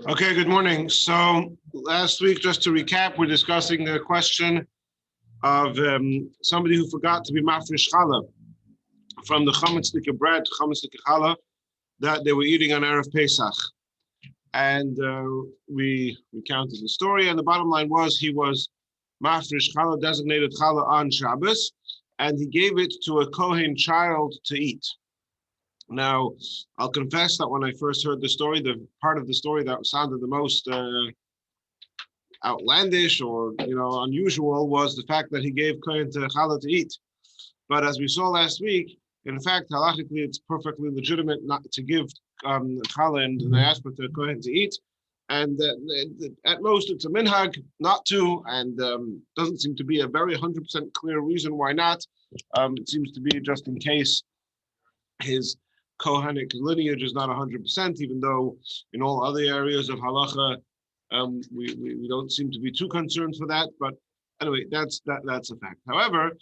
Okay, good morning. So last week, just to recap, we're discussing the question of somebody who forgot to be mafresh challah from the chametz bread, chametz challah that they were eating on Erev Pesach. And we recounted the story, and the bottom line was he was mafresh challah, designated challah on Shabbos, and he gave it to a Kohen child to eat. Now, I'll confess that when I first heard the story, the part of the story that sounded the most outlandish or unusual was the fact that he gave Kohen to challah to eat. But as we saw last week, in fact, halachically, it's perfectly legitimate not to give challah and diaspora to Kohen to eat. And at most, it's a minhag not to, and doesn't seem to be a very 100% clear reason why not. It seems to be just in case his Kohanic lineage is not 100%, even though in all other areas of halacha, we don't seem to be too concerned for that. But anyway, that's a fact. However,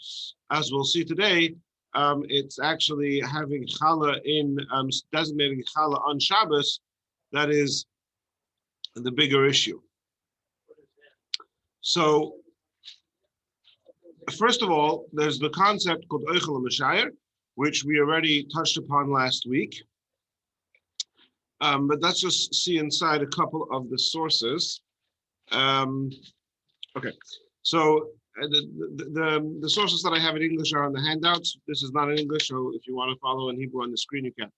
as we'll see today, it's actually having challah in designating challah on Shabbos that is the bigger issue. So, first of all, there's the concept called oichel mashayir, which we already touched upon last week. But let's just see inside a couple of the sources. Okay, so the sources that I have in English are on the handouts. This is not in English, so if you want to follow in Hebrew on the screen, you can.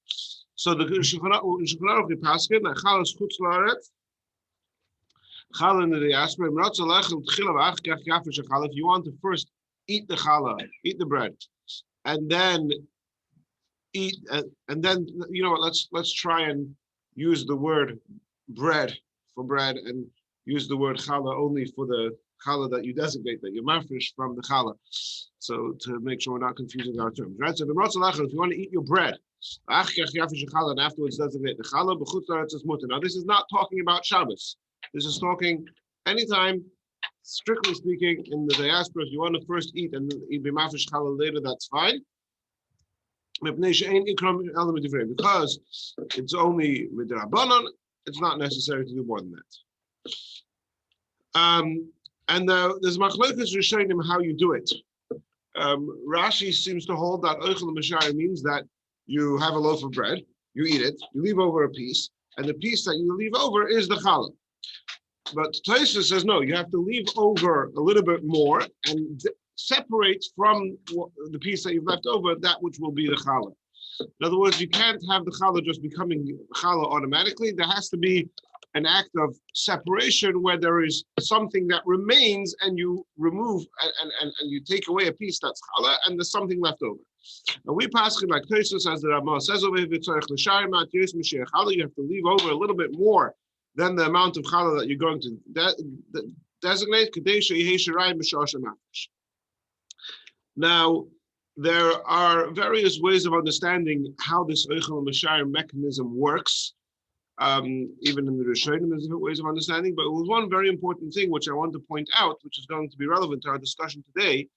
So the Shulchan Aruch Paskin, Chal is chutz laaretz, Chal in the diaspora. If you want to first eat the challah, eat the bread, and then eat, and then let's try and use the word bread for bread, and use the word challah only for the challah that you designate, that you're mafresh from the challah. So to make sure we're not confusing our terms, right? So the if you want to eat your bread, and afterwards designate the challah. Now this is not talking about Shabbos. This is talking anytime. Strictly speaking, in the diaspora, if you want to first eat and eat b'mafresh challah later, that's fine. Because it's only midrabanan, it's not necessary to do more than that. And there's machlokes rishonim how you do it. Rashi seems to hold that oichel mashayir means that you have a loaf of bread, you eat it, you leave over a piece, and the piece that you leave over is the challah. But Tosfos says no, you have to leave over a little bit more and separate from the piece that you've left over that which will be the challah. In other words, you can't have the challah just becoming challah automatically. There has to be an act of separation where there is something that remains and you remove and you take away a piece that's challah and there's something left over. Now we pass like Tosfos, as the Rabbi says over here, you have to leave over a little bit more than the amount of challah that you're going to designate. Now, there are various ways of understanding how this oichel mashayir mechanism works. Even in the Rishonim, there's different ways of understanding. But it was one very important thing which I want to point out, which is going to be relevant to our discussion today,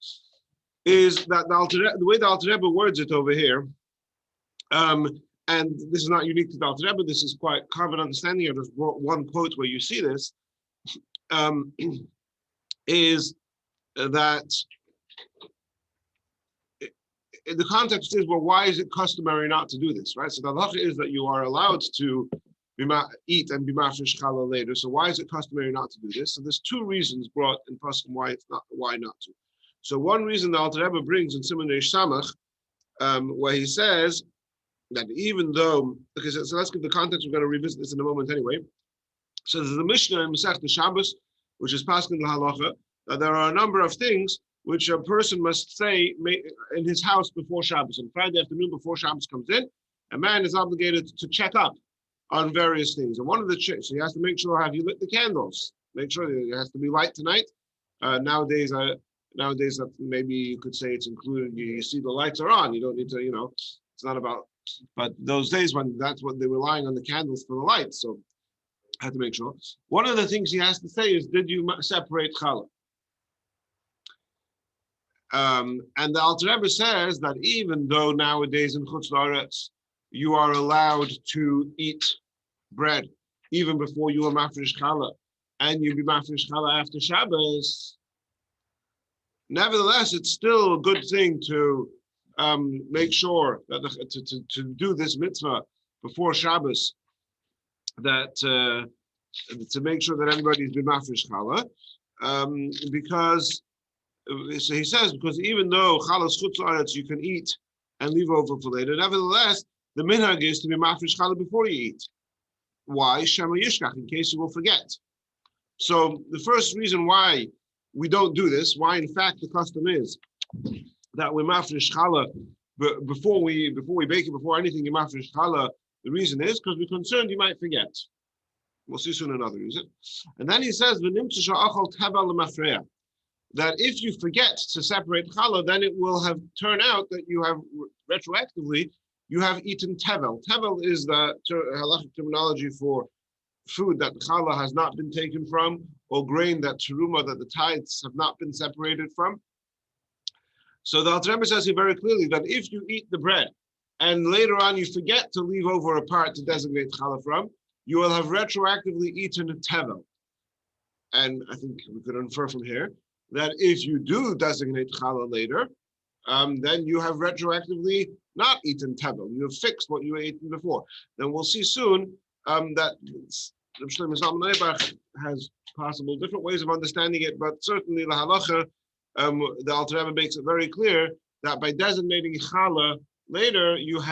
is that the way the Alter Rebbe words it over here, and this is not unique to the Alter Rebbe, this is quite common understanding. I just brought one quote where you see this, is that the context is, well, why is it customary not to do this, right? So the halacha is that you are allowed to eat and be mafresh challah later. So why is it customary not to do this? So there's two reasons brought in Pasuk why not to. So one reason the Alter Rebbe brings in Siman Reish Samach, where he says that even though, okay, so let's give the context. We're going to revisit this in a moment anyway. So there's the Mishnah in Masechta Shabbos, which is Pasuk in the halacha, that there are a number of things which a person must say in his house before Shabbos. On Friday afternoon, before Shabbos comes in, a man is obligated to check up on various things. And one of the checks, so he has to make sure, have you lit the candles? Make sure that it has to be light tonight. Nowadays that maybe you could say it's included. You see the lights are on. You don't need to, it's not about. But those days when that's what they were relying on the candles for the lights, so I had to make sure. One of the things he has to say is, did you separate challah? And the Alter Rebbe says that even though nowadays in Chutz La'aretz you are allowed to eat bread even before you were mafresh challah, and you be mafresh challah after Shabbos, nevertheless, it's still a good thing to make sure that to do this mitzvah before Shabbos, that to make sure that everybody's been mafresh challah, because so he says, because even though challah chutz la'aretz you can eat and leave over for later, nevertheless the minhag is to be mafresh challah before you eat. Why? Shema yishkach, in case you will forget. So the first reason why we don't do this, why in fact the custom is that we mafresh challah before we bake it, before anything you mafresh challah, the reason is because we're concerned you might forget. We'll see soon another reason. And then he says, that if you forget to separate challah, then it will have turned out that you have retroactively, you have eaten tevel. Tevel is the halachic terminology for food that challah has not been taken from, or grain that teruma, that the tithes have not been separated from. So the Alter Rebbe says here very clearly that if you eat the bread and later on you forget to leave over a part to designate challah from, you will have retroactively eaten a tevel. And I think we could infer from here that if you do designate challah later, then you have retroactively not eaten tevel. You have fixed what you ate before. Then we'll see soon that Rabbi Shlomo Zalman Auerbach has possible different ways of understanding it, but certainly the halacha, the Alter Rebbe makes it very clear that by designating challah later, you've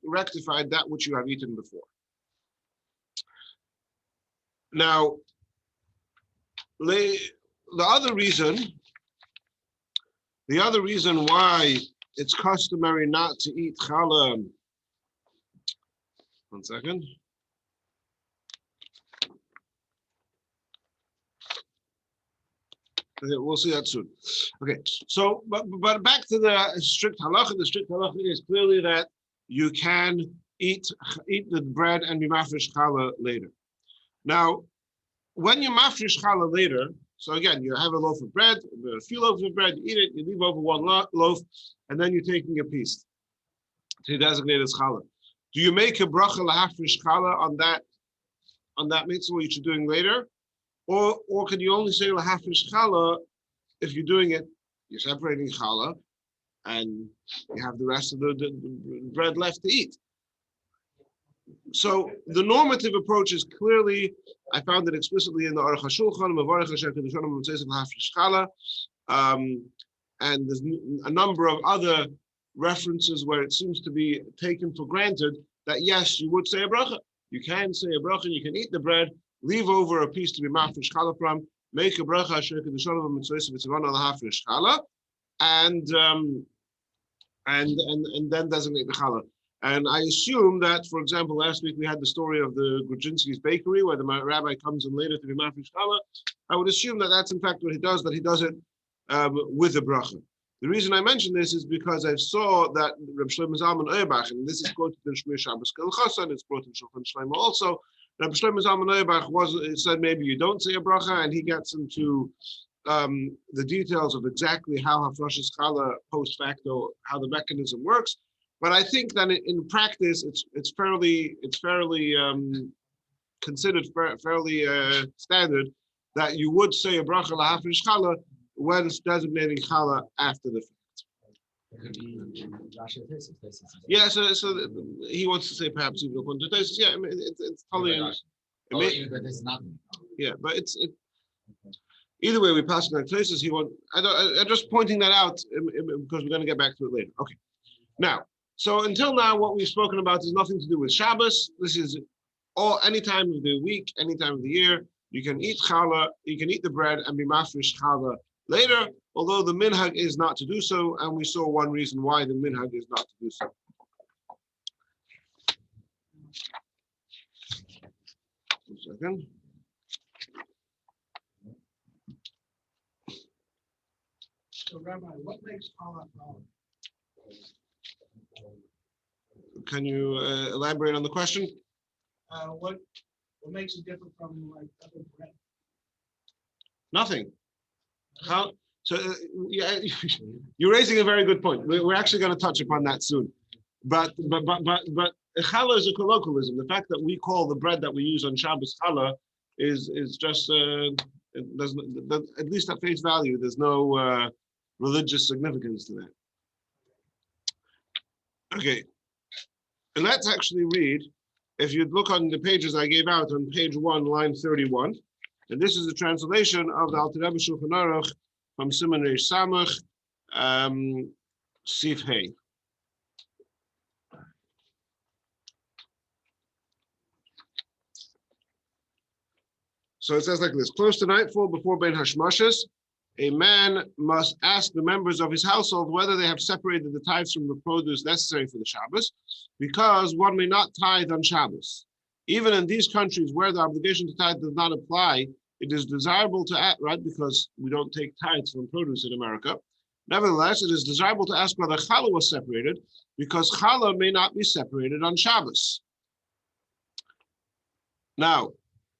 rectified that which you have eaten before. Now, the other reason why it's customary not to eat challah. One second. We'll see that soon. Okay, so but back to the strict halacha. The strict halacha is clearly that you can eat the bread and be mafresh challah later. Now, when you mafresh challah later, so again, you have a loaf of bread, a few loaves of bread, you eat it, you leave over one loaf, and then you're taking a piece to designate as challah. Do you make a bracha lahafresh challah on that mitzvah which you're doing later? Or can you only say lahafresh challah if you're doing it, you're separating challah, and you have the rest of the bread left to eat? So the normative approach is clearly, I found it explicitly in the Aruch HaShulchan, and there's a number of other references where it seems to be taken for granted that yes, you would say a bracha. You can say a bracha, you can eat the bread, leave over a piece to be mafresh challah from, make a bracha, and then designate the challah. And I assume that, for example, last week we had the story of the Grudzinski's bakery where the rabbi comes in later to be mafresh challah. I would assume that that's in fact what he does, that he does it with a bracha. The reason I mention this is because I saw that Rabbi Shlomo Zalman Auerbach, and this is quoted in Shmir Shabbos K'Halacha, and it's quoted in Shulchan Shlomo also. Rabbi Shlomo Zalman Auerbach said maybe you don't say a bracha, and he gets into the details of exactly how hafrashas challah post facto, how the mechanism works. But I think that in practice, it's fairly considered fairly standard that you would say a bracha lahafresh challah when designating challah after the fact. Yeah, so he wants to say perhaps even according to Tosfos. Yeah, I mean, it's totally. Yeah, but it's either way we pass on Tosfos. I'm just pointing that out because we're going to get back to it later. Okay, now. So until now, what we've spoken about is nothing to do with Shabbos. This is any time of the week, any time of the year. You can eat challah, you can eat the bread and be mafresh challah later, although the minhag is not to do so, and we saw one reason why the minhag is not to do so. One second. So Rabbi, what makes challah challah? Can you elaborate on the question? What makes it different from like other bread? Nothing. How? So yeah, you're raising a very good point. We're actually going to touch upon that soon. But challah is a colloquialism. The fact that we call the bread that we use on Shabbos challah is just it doesn't, at least at face value, there's no religious significance to that. Okay, and let's actually read. If you look on the pages I gave out on page 1, line 31, and this is a translation of the Alter Rebbe Shulchan Aruch from Siman Reish Samach, Sif Hey. So it says like this: close to nightfall, before Ben Hashmashas, a man must ask the members of his household whether they have separated the tithes from the produce necessary for the Shabbos, because one may not tithe on Shabbos. Even in these countries where the obligation to tithe does not apply, it is desirable to ask, right, because we don't take tithes from produce in America. Nevertheless, it is desirable to ask whether challah was separated, because challah may not be separated on Shabbos. Now,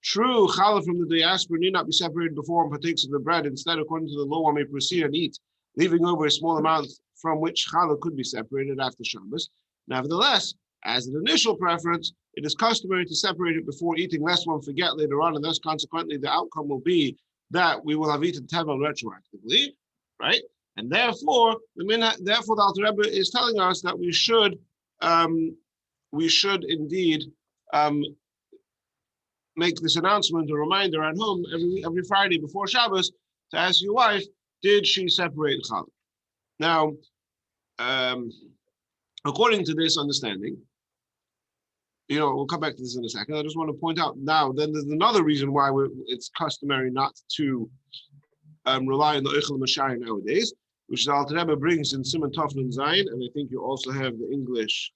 true, challah from the diaspora need not be separated before one partakes of the bread. Instead, according to the law, one may proceed and eat, leaving over a small amount from which challah could be separated after Shabbos. Nevertheless, as an initial preference, it is customary to separate it before eating, lest one forget later on, and thus consequently the outcome will be that we will have eaten tevel retroactively, right? And therefore, the Alter Rebbe is telling us that we should indeed make this announcement, a reminder at home every Friday before Shabbos to ask your wife, did she separate challah? Now, according to this understanding, we'll come back to this in a second. I just want to point out now, then there's another reason why it's customary not to rely on the Eichel Mashai nowadays, which the Alter Rebbe brings in Siman Tov Nun Zayin, and I think you also have the English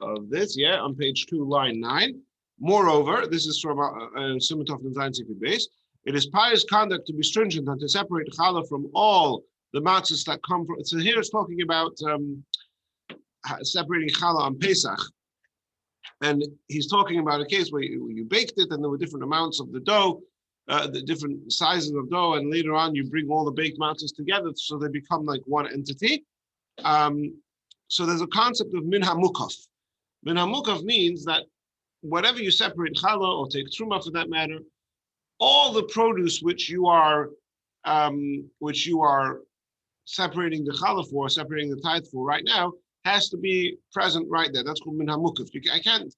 of this, on page 2, line 9. Moreover, this is from Siman Tov Nun Zayin Sifid Beis. It is pious conduct to be stringent and to separate challah from all the matzahs that come from. So here it's talking about separating challah on Pesach. And he's talking about a case where you baked it and there were different amounts of the dough, the different sizes of dough, and later on you bring all the baked matzahs together so they become like one entity. So there's a concept of min hamukaf. Min hamukaf means that whatever you separate challah or take truma for that matter, all the produce which you are separating the challah for, separating the tithe for right now, has to be present right there. That's called min hamukaf. I can't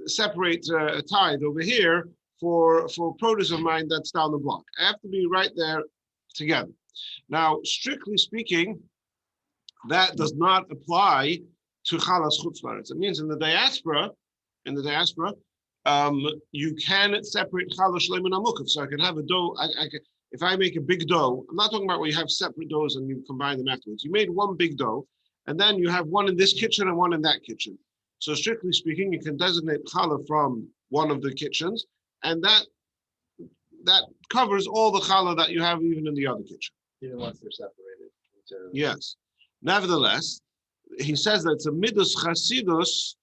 separate a tithe over here for produce of mine that's down the block. I have to be right there together. Now, strictly speaking, that does not apply to chalas chutz la'aretz. It means in the diaspora, you can separate challah shlei min hamukaf. So I can have a dough. If I make a big dough, I'm not talking about where you have separate doughs and you combine them afterwards. You made one big dough, and then you have one in this kitchen and one in that kitchen. So strictly speaking, you can designate challah from one of the kitchens, and that covers all the challah that you have even in the other kitchen. Even once they're separated. Yes. Nevertheless, he says that it's a midas chasidus,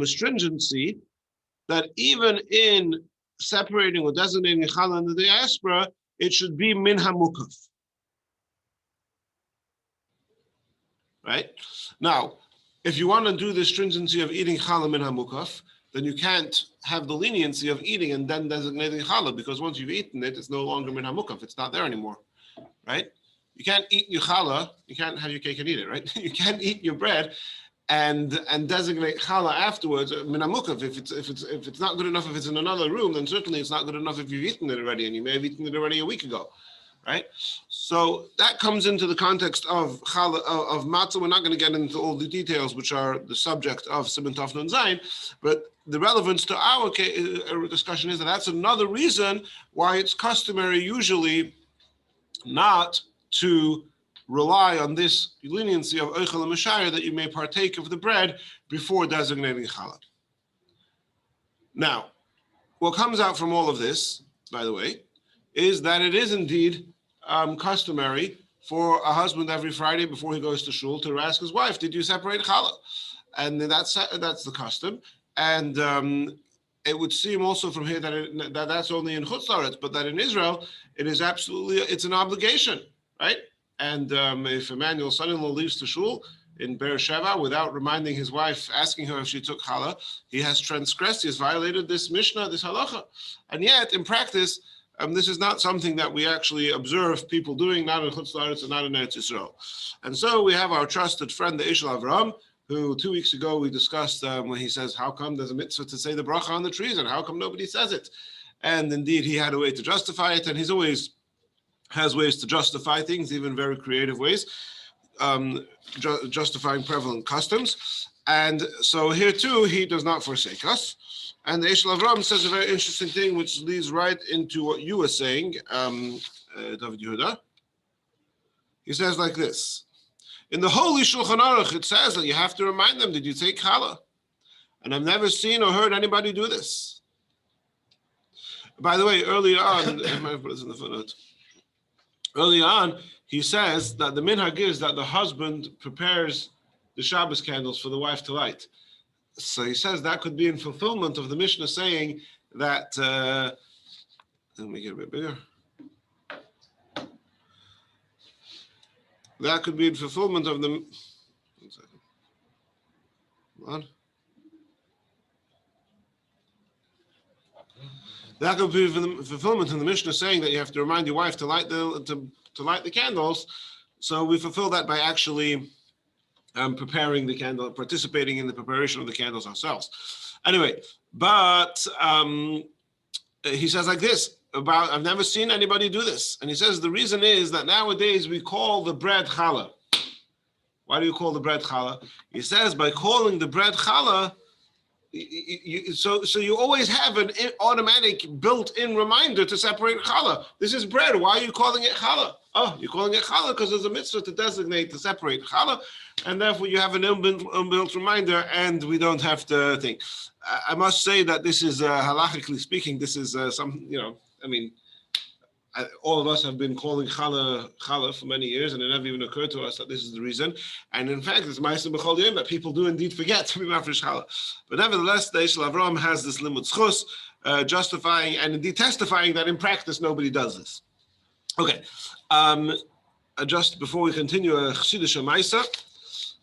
stringency, that even in separating or designating challah in the diaspora, it should be min hamukaf. Right? Now, if you want to do the stringency of eating challah min hamukaf, then you can't have the leniency of eating and then designating challah, because once you've eaten it, it's no longer min hamukaf. It's not there anymore, right? You can't eat your challah. You can't have your cake and eat it, right? You can't eat your bread and designate challah afterwards min hamukaf. If it's not good enough, if it's in another room, then certainly it's not good enough if you've eaten it already, and you may have eaten it already a week ago. Right, so that comes into the context of challah of matzah. We're not going to get into all the details, which are the subject of Siman Tov Nun Zayin, but the relevance to our discussion is that that's another reason why it's customary usually not to rely on this leniency of Eichel Mashayir, that you may partake of the bread before designating challah. Now, what comes out from all of this, by the way, is that it is indeed customary for a husband every Friday before he goes to shul to ask his wife, did you separate challah? And that's the custom. And it would seem also from here that that's only in chutz la'aretz, but that in Israel, it's an obligation, right? And if Emmanuel's son-in-law leaves to shul in Beersheba without reminding his wife, asking her if she took challah, he has transgressed, he has violated this Mishnah, this halacha. And yet, in practice, this is not something that we actually observe people doing, not in Chutz La'aretz and not in Eretz Yisrael. And so we have our trusted friend, the Ish Avraham, who 2 weeks ago we discussed when he says, how come there's a mitzvah to say the bracha on the trees and how come nobody says it? And indeed, he had a way to justify it, and he's always has ways to justify things, even very creative ways, justifying prevalent customs. And so here too, he does not forsake us. And the Eshel Avram says a very interesting thing, which leads right into what you were saying, David Yehuda. He says like this. In the Holy Shulchan Aruch, it says that you have to remind them, did you take challah? And I've never seen or heard anybody do this. By the way, early on, I might put this in the footnote. Early on, he says that the minhag is that the husband prepares the Shabbos candles for the wife to light. So he says that could be in fulfillment of the Mishnah saying that, let me get a bit bigger. That could be in fulfillment of the, 1 second. Hold on. That could be fulfillment in the Mishnah saying that you have to remind your wife to light the candles. So we fulfill that by actually preparing the candle, participating in the preparation of the candles ourselves. Anyway, but he says like this about, I've never seen anybody do this. And he says the reason is that nowadays we call the bread challah. Why do you call the bread challah? He says by calling the bread challah, so you always have an automatic built-in reminder to separate challah. This is bread. Why are you calling it challah? Oh, you're calling it challah because there's a mitzvah to designate to separate challah, and therefore you have an inbuilt reminder, and we don't have to think. I must say that this is halachically speaking, this is some, all of us have been calling challah for many years, and it never even occurred to us that this is the reason. And in fact, it's ma'aseh b'chol yom that people do indeed forget to be mafresh challah. But nevertheless, the Eshel Avraham has this limud zchus, justifying and indeed testifying that in practice nobody does this. Okay, just before we continue, a chassidish ma'aseh.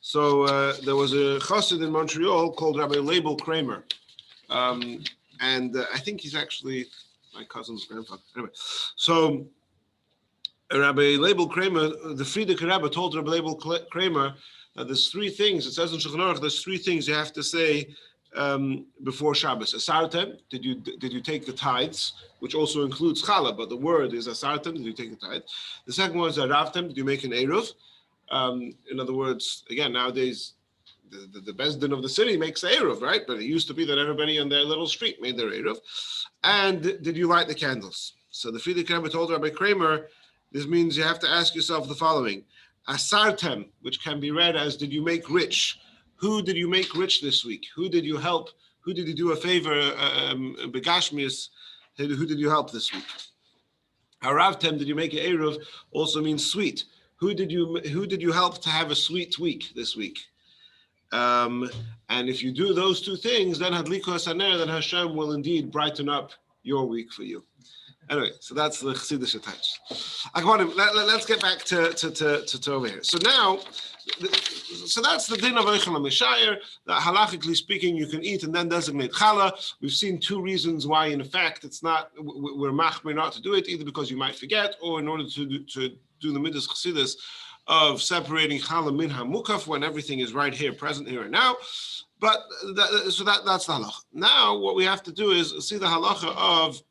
So there was a chassid in Montreal called Rabbi Label Kramer, and I think he's actually my cousin's grandfather. Anyway, so Rabbi Label Kramer, the Frierdiker Rebbe told Rabbi Label Kramer that there's three things. It says in Shulchan Aruch there's three things you have to say before Shabbos. Asartem, did you take the tithes, which also includes challah, but the word is asartem, did you take the tithe? The second one is aravtem, did you make an eruv? In other words, again, nowadays, the Bezdin of the city makes the eruv, right? But it used to be that everybody on their little street made their eruv. And did you light the candles? So the Frierdiker Rebbe told Rabbi Kramer, this means you have to ask yourself the following. Asartem, which can be read as, did you make rich? Who did you make rich this week? Who did you help? Who did you do a favor? Begashmius, who did you help this week? Aravtem, did you make an eruv? Also means sweet. Who did you help to have a sweet week this week? And if you do those two things, then Hadliku Hasaner, then Hashem will indeed brighten up your week for you. Anyway, so that's the Chassidish attach. Let's get back to over here. So now, so that's the din of Eichel HaMeshayir, that halachically speaking, you can eat and then designate challah. We've seen two reasons why, in effect, it's not, we're machmir not to do it, either because you might forget, or in order to do the midas chassidus of separating challah min hamukaf when everything is right here, present here and now. But that's the halacha. Now, what we have to do is see the halacha of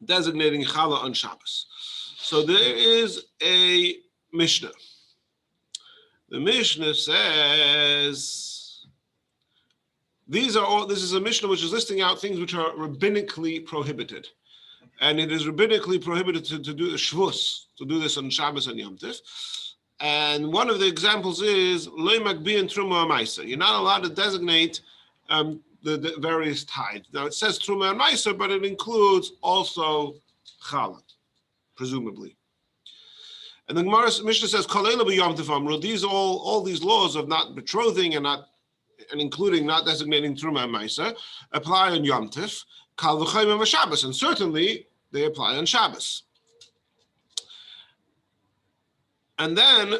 designating challah on Shabbos. So there is a Mishnah. The Mishnah says this is a Mishnah which is listing out things which are rabbinically prohibited. And it is rabbinically prohibited to do the shvus, to do this on Shabbos and Yom Tov. And one of the examples is loy magbi and truma amaisa. You're not allowed to designate the various tithes. Now it says truma and maisa, but it includes also challah, presumably. And the Gemara Mishnah says kolela b'yom tov amru. These all these laws of not betrothing and including not designating truma and maisa apply on Yom Tov. Kal v'chayim and Shabbos, and certainly they apply on Shabbos. And then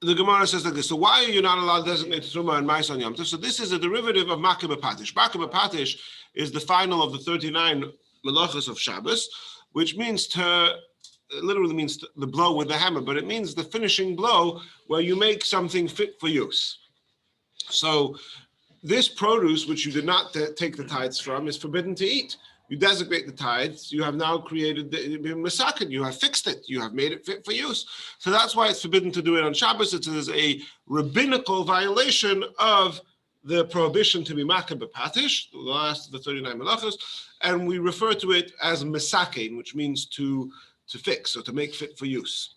the Gemara says like this. So why are you not allowed to designate Truma and Mais on Yom Tov? So this is a derivative of Makeh B'Patish. Makeh B'Patish is the final of the 39 melachos of Shabbos, which means literally means the blow with the hammer, but it means the finishing blow where you make something fit for use. So this produce, which you did not take the tithes from, is forbidden to eat. You designate the tithes, you have now created the masakin, you have fixed it, you have made it fit for use. So that's why it's forbidden to do it on Shabbos. It is a rabbinical violation of the prohibition to be makeh b'patish, the last of the 39 melachos, and we refer to it as masakin, which means to fix or to make fit for use.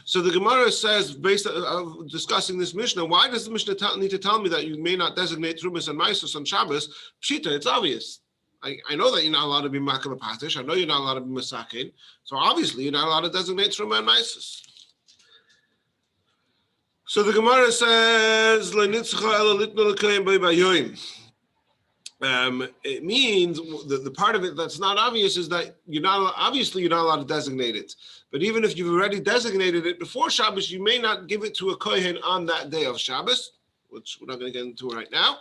So the Gemara says, based on discussing this Mishnah, why does the Mishnah need to tell me that you may not designate Trumas and Maisos on Shabbos? Pshita, it's obvious. I know that you're not allowed to be makeh b'patish. I know you're not allowed to be masakin. So obviously you're not allowed to designate Truma and Maisos. So the Gemara says, it means the part of it that's not obvious is that you're not allowed to designate it. But even if you've already designated it before Shabbos, you may not give it to a kohen on that day of Shabbos, which we're not going to get into right now.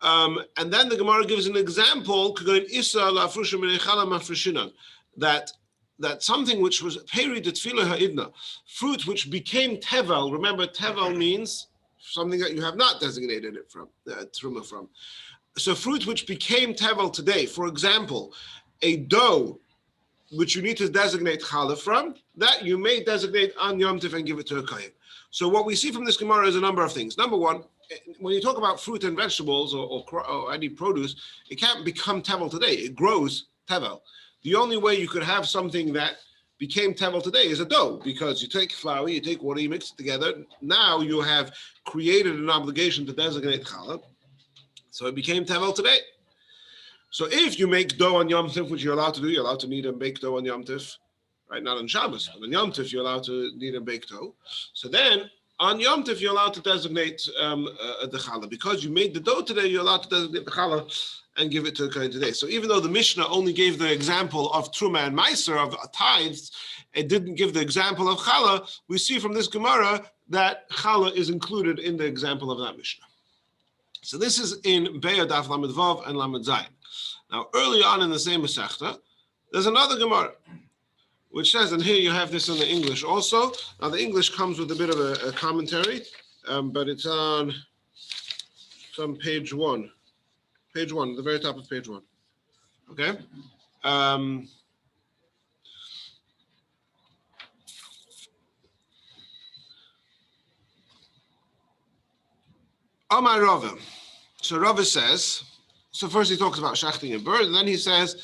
And then the Gemara gives an example that something which was peri de tefillah ha'idna, fruit which became tevel. Remember, tevel means something that you have not designated it from, truma from. So fruit which became tevel today, for example, a dough which you need to designate challah from, that you may designate on Yom Tov and give it to a kohen. So what we see from this Gemara is a number of things. Number one, when you talk about fruit and vegetables or any produce, it can't become tevel today. It grows tevel. The only way you could have something that became tevel today is a dough, because you take flour, you take water, you mix it together. Now you have created an obligation to designate challah. So it became tevel today. So if you make dough on Yom Tov, which you're allowed to do, you're allowed to knead and bake dough on Yom Tov, right? Not on Shabbos, but on Yom Tov you're allowed to knead and bake dough. So then on Yom Tov you're allowed to designate the challah. Because you made the dough today, you're allowed to designate the challah and give it to a kohen today. So even though the Mishnah only gave the example of Truma and Meiser, of tithes, it didn't give the example of challah, we see from this Gemara that challah is included in the example of that Mishnah. So this is in Be'er Daf Lamed Vav and Lamed Zayin. Now, early on in the same Masechta, there's another Gemara, which says, and here you have this in the English also. Now, the English comes with a bit of a commentary, but it's on page one. Page one, the very top of page one. Okay? Amar Rava. So Rava says, so first he talks about shachting a bird, and then he says,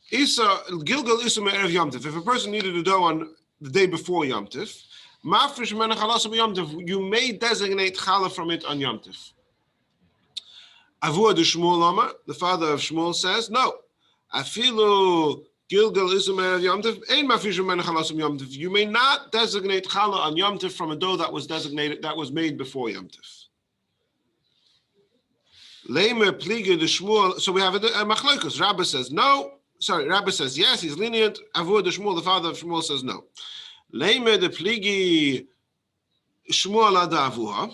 Gilgal Isa Erev Yom Tov. If a person needed a dough on the day before Yom Tov, Mafresh Menach Halas Yom Tov, you may designate challah from it on Yom Tov. Avua de Shmuel Amar, the father of Shmuel, says, no. Afilu Gilgal Isa Erev Yom Tov, Ein Mafresh Menach Halas Yom Tov. You may not designate challah on Yom Tov from a dough that was made before Yom Tov. Leimer pliga de Shmuel. So we have a machlokes. Rabbi says no. Sorry, Rabbi says yes. He's lenient. Avur de Shmuel, the father of Shmuel, says no. Leimer de pligi Shmuel ad avuha.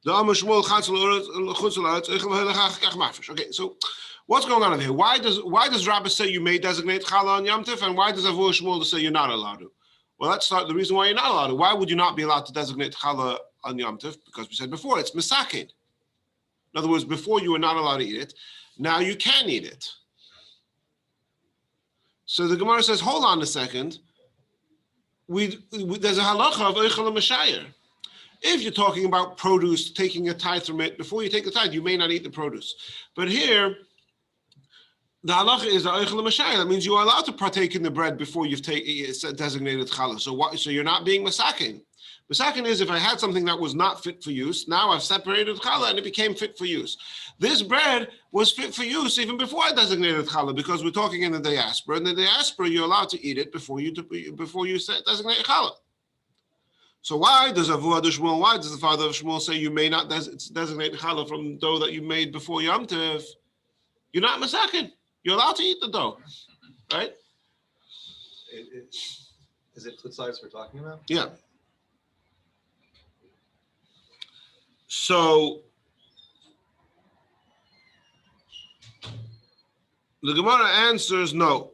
The Amar Shmuel chutz. Okay, so what's going on in here? Why does Rabbi say you may designate challah on Yom Tov, and why does Avur Shmuel say you're not allowed to? Well, let's start the reason why you're not allowed to. Why would you not be allowed to designate challah on Yom Tov? Because we said before it's misakin. In other words, before you were not allowed to eat it, now you can eat it. So the Gemara says, hold on a second. There's a halacha of Eichel Mashayir. If you're talking about produce, taking a tithe from it, before you take the tithe, you may not eat the produce. But here, the halacha is the Eichel Mashayir. That means you are allowed to partake in the bread before you've designated challah. So you're not being masakin. Masakin is if I had something that was not fit for use, now I've separated challah and it became fit for use. This bread was fit for use even before I designated challah, because we're talking in the diaspora. In the diaspora, you're allowed to eat it before you designate challah. So why does the father of Shmuel say you may not designate challah from dough that you made before Yom Tov? You're not masakin. You're allowed to eat the dough, right? Is it tzitzis we're talking about? Yeah. So the Gemara answers no.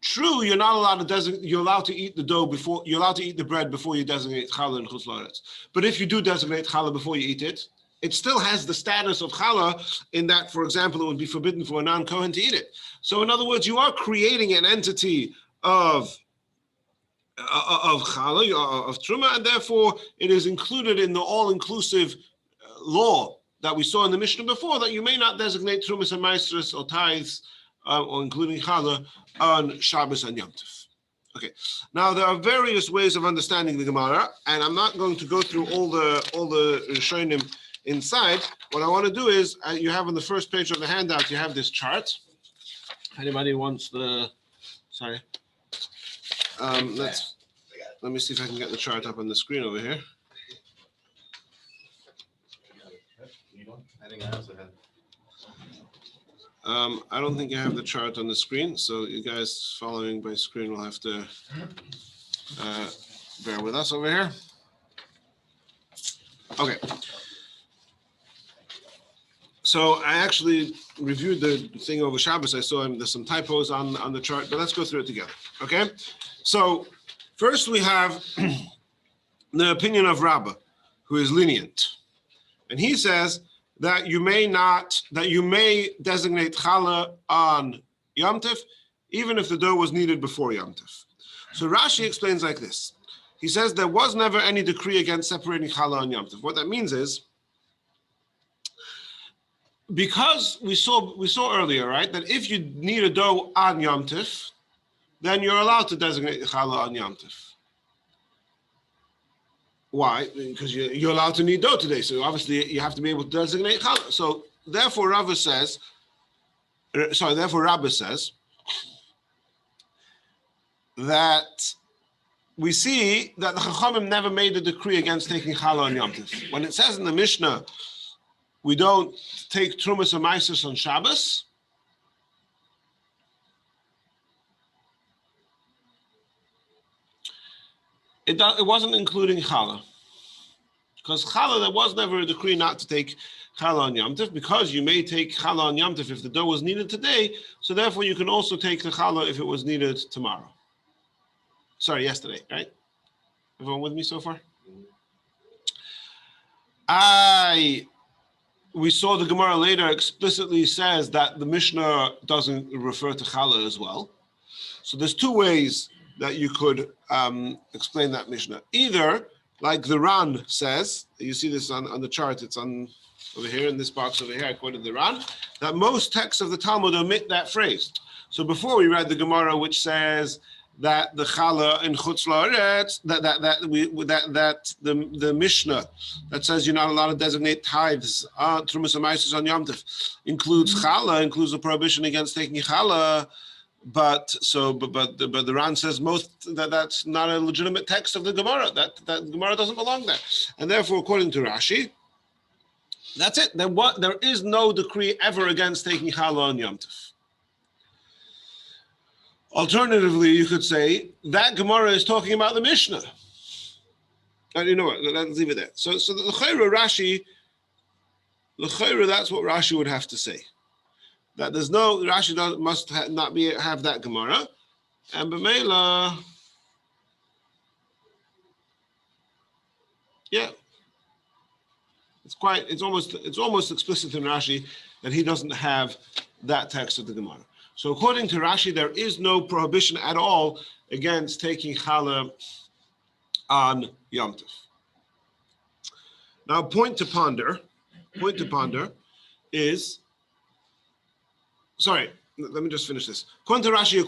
True, you're not allowed to designate. You're allowed to eat the dough before. You're allowed to eat the bread before you designate challah and chutz la'aretz. But if you do designate challah before you eat it, it still has the status of challah in that, for example, it would be forbidden for a non-Kohen to eat it. So, in other words, you are creating an entity of challah, of truma, and therefore it is included in the all-inclusive law that we saw in the Mishnah before, that you may not designate trumas and maestros or tithes, or including challah, on Shabbos and Yom Tov. Okay, now there are various ways of understanding the Gemara, and I'm not going to go through all the Rishonim inside. What I want to do is, you have on the first page of the handout, you have this chart. Anybody wants the, sorry. Let me see if I can get the chart up on the screen over here. I think I also have. I don't think I have the chart on the screen, so you guys following by screen will have to bear with us over here. Okay. So I actually reviewed the thing over Shabbos. I saw there's some typos on the chart, but let's go through it together. Okay. So first we have the opinion of Rabbi, who is lenient, and he says that you may designate challah on Yom Tov, even if the dough was kneaded before Yom Tov. So Rashi explains like this. He says there was never any decree against separating challah on Yom Tov. What that means is, because we saw earlier, right, that if you knead a dough on Yom Tov, then you're allowed to designate challah on Yom Tov. Why? Because you're allowed to knead dough today, so obviously you have to be able to designate challah. So therefore, Rabbi says that we see that the Chachamim never made a decree against taking challah on Yom Tov. When it says in the Mishnah, we don't take trumas or maasros on Shabbos, it wasn't including challah. Because challah, there was never a decree not to take challah on Yom Tov, because you may take challah on Yom Tov if the dough was needed today, so therefore you can also take the challah if it was needed tomorrow. Sorry, yesterday, right? Everyone with me so far? We saw the Gemara later explicitly says that the Mishnah doesn't refer to challah as well. So there's two ways that you could explain that Mishnah. Either, like the Ran says, you see this on the chart, it's on over here in this box over here, I quoted the Ran, that most texts of the Talmud omit that phrase. So before we read the Gemara, which says that the challah in chutz la'aretz, that the Mishnah that says you're not allowed to designate tithes, trumas and maasros on Yom Tov, includes challah, includes a prohibition against taking challah. But the Ran says that's not a legitimate text of the Gemara. That Gemara doesn't belong there, and therefore, according to Rashi, that's it. There is no decree ever against taking challah on Yom Tov. Alternatively, you could say that Gemara is talking about the Mishnah. And you know what? Let's leave it there. So the l'chayra Rashi, that's what Rashi would have to say. That there's no Rashi must not have that Gemara, and b'meila, yeah, it's almost explicit in Rashi that he doesn't have that text of the Gemara. So according to Rashi, there is no prohibition at all against taking challah on Yom Tov. Now, point to ponder is. Sorry, let me just finish this. According to Rashi,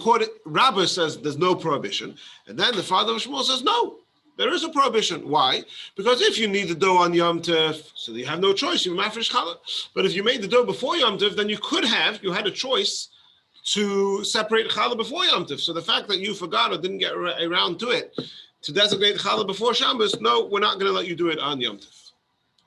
Rabbi says there's no prohibition. And then the father of Shmuel says, no, there is a prohibition. Why? Because if you need the dough on Yom Tov, so you have no choice, you mafresh challah. But if you made the dough before Yom Tov, then you had a choice to separate challah before Yom Tov. So the fact that you forgot or didn't get around to it, to designate challah before Shabbos, no, we're not going to let you do it on Yom Tov.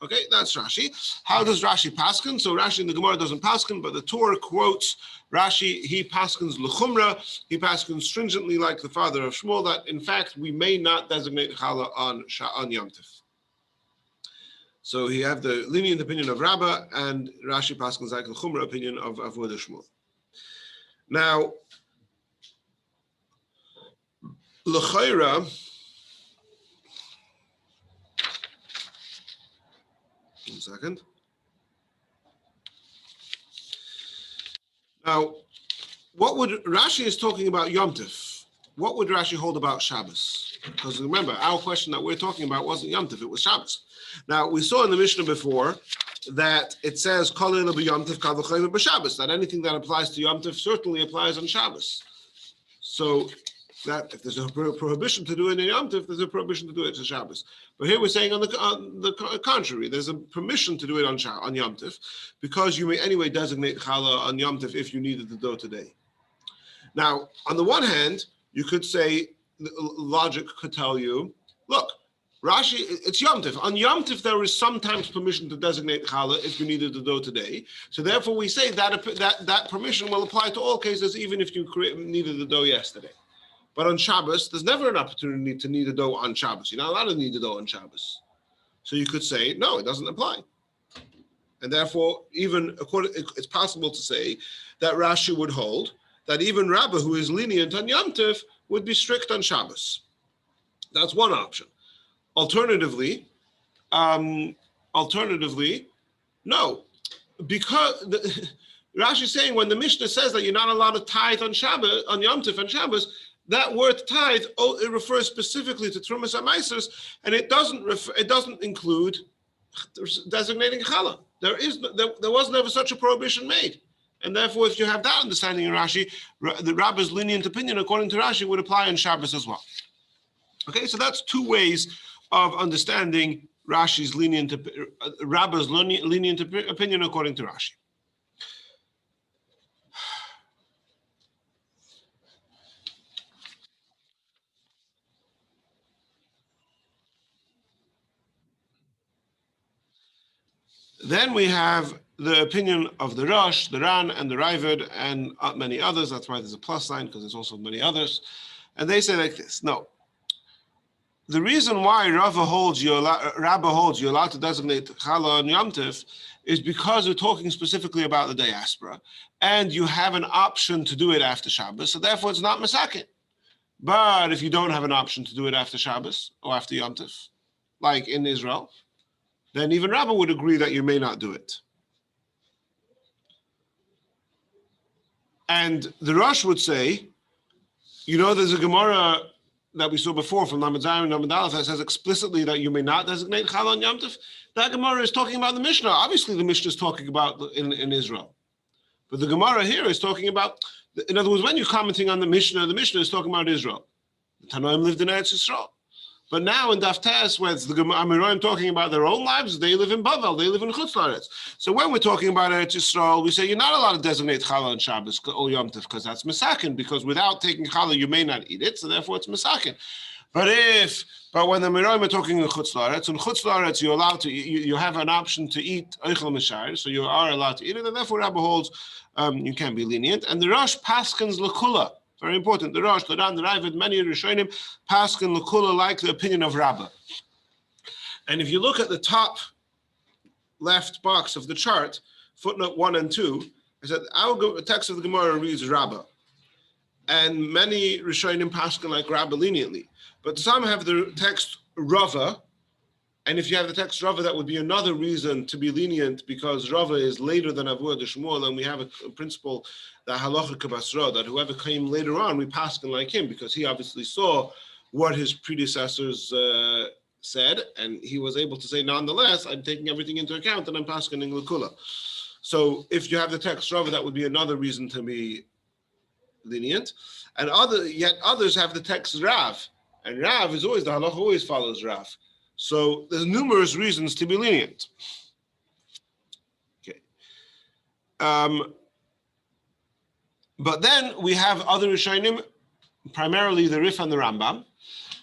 Okay, that's Rashi. How does Rashi paskin? So Rashi in the Gemara doesn't paskin, but the Torah quotes Rashi. He paskins l'chumra. He paskins stringently, like the father of Shmuel, that in fact we may not designate challah on Yom Tif. So he have the lenient opinion of Rabbi, and Rashi paskins like the chumra opinion of Avodah Shmuel. Now, l'chayra. One second. Now, what would Rashi is talking about Yom Tif? What would Rashi hold about Shabbos? Because remember, our question that we're talking about wasn't Yom Tif; it was Shabbos. Now, we saw in the Mishnah before that it says Kol Yom Tif Kal V'Chayim b'Shabbos. That anything that applies to Yom Tif certainly applies on Shabbos. So that if there's a prohibition to do it in Yom Tif, there's a prohibition to do it on Shabbos. But here we're saying on the contrary, there's a permission to do it on Yom Tif, because you may anyway designate challah on Yom Tif if you needed the dough today. Now, on the one hand, you could say, logic could tell you, look, Rashi, it's Yom Tif. On Yom Tif, there is sometimes permission to designate challah if you needed the dough today. So therefore, we say that permission will apply to all cases, even if you needed the dough yesterday. But on Shabbos, there's never an opportunity to knead a dough on Shabbos. You're not allowed to knead a dough on Shabbos. So you could say, no, it doesn't apply. And therefore, it's possible to say that Rashi would hold that even Rabbi, who is lenient on Yom Tif, would be strict on Shabbos. That's one option. Alternatively, no, because Rashi is saying when the Mishnah says that you're not allowed to tithe on Shabbos, on Yom Tif and Shabbos, that word tithe, it refers specifically to Trumas HaMaasers, and it doesn't include designating challah. There was never such a prohibition made, and therefore, if you have that understanding in Rashi, the Rabbi's lenient opinion, according to Rashi, would apply on Shabbos as well. Okay, so that's two ways of understanding Rashi's Rabbi's lenient opinion according to Rashi. Then we have the opinion of the Rosh, the Ran, and the Ravid, and many others. That's why there's a plus sign, because there's also many others. And they say like this: no. The reason why Rabbi holds you're allowed to designate challah on Yom Tif is because we're talking specifically about the diaspora, and you have an option to do it after Shabbos, so therefore it's not masakin. But if you don't have an option to do it after Shabbos or after Yom Tif, like in Israel, then even Rabbi would agree that you may not do it. And the Rosh would say, there's a Gemara that we saw before from Lamed Zayin and Lamed Aleph that says explicitly that you may not designate challah on Yom Tif. That Gemara is talking about the Mishnah. Obviously, the Mishnah is talking about in Israel. But the Gemara here is talking about, in other words, when you're commenting on the Mishnah is talking about Israel. The Tanoim lived in Eretz Yisrael. But now in Daf Tes, when it's the Amoraim talking about their own lives, they live in Bavel, they live in Chutz La'aretz. So when we're talking about Eretz Yisrael, we say you're not allowed to designate challah on Shabbos or Yom Tif because that's misakin. Because without taking challah, you may not eat it, so therefore it's misakin. But when the Amoraim are talking in Chutz La'aretz, you're allowed to, you have an option to eat Eichel Mishar, so you are allowed to eat it, and therefore Rabbi holds you can be lenient. And the Rosh paskins l'kula. Very important. The Rosh, the Ran, the Ravid, many Rishonim, paskin l'kula like the opinion of Rabbi. And if you look at the top left box of the chart, footnote 1 and 2, I said our text of the Gemara reads Rabbi, and many Rishonim paskin like Rabbi leniently. But some have the text Rava, and if you have the text Rava, that would be another reason to be lenient because Rava is later than Avodah Shmuel, and we have a principle that halacha kabasra, that whoever came later on, we paskin like him because he obviously saw what his predecessors said, and he was able to say, nonetheless, I'm taking everything into account and I'm paskining l'kula. So if you have the text Rava, that would be another reason to be lenient. And yet others have the text Rav, and Rav is always, the halacha always follows Rav. So there's numerous reasons to be lenient. Okay. But then we have other Rishonim, primarily the Rif and the Rambam,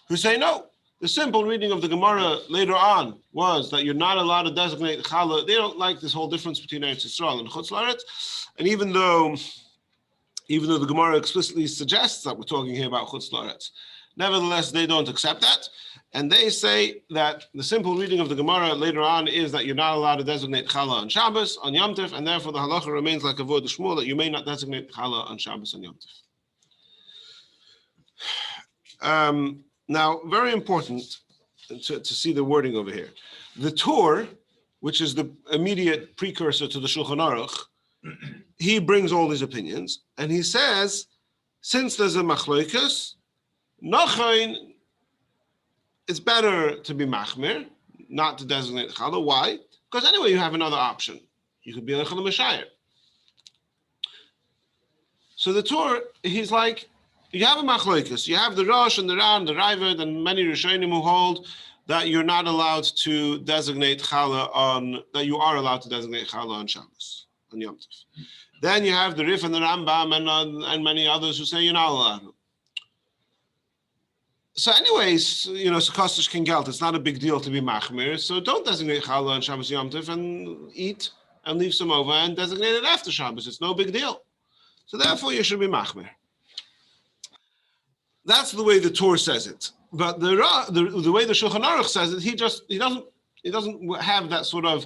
who say no. The simple reading of the Gemara later on was that you're not allowed to designate Challah. They don't like this whole difference between Eretz Yisrael and Chutz La'aretz. And even though the Gemara explicitly suggests that we're talking here about Chutz La'aretz, nevertheless, they don't accept that. And they say that the simple reading of the Gemara later on is that you're not allowed to designate Challah on Shabbos, on Yom Tov, and therefore the halacha remains like a Vod Shmuel that you may not designate Challah on Shabbos and Yom Tov. Now, very important to see the wording over here. The Torah, which is the immediate precursor to the Shulchan Aruch, he brings all these opinions, and he says, since there's a machloikas, Nachain, it's better to be machmir, not to designate Challah. Why? Because anyway, you have another option. You could be a Challah Meshayir. So the Torah, he's like, you have a machloikus. You have the Rosh and the Ran, the Raavad, and many Rishonim who hold that you're not allowed to designate Challah on, that you are allowed to designate Challah on Shabbos, on Yom Tov. Then you have the Rif and the Rambam and many others who say you're not allowed to. So anyways, Sukkot can gelt. It's not a big deal to be machmir. So don't designate Challah on Shabbos Yom Tov and eat and leave some over and designate it after Shabbos. It's no big deal. So therefore you should be machmir. That's the way the Torah says it. But the way the Shulchan Aruch says it, he doesn't have that sort of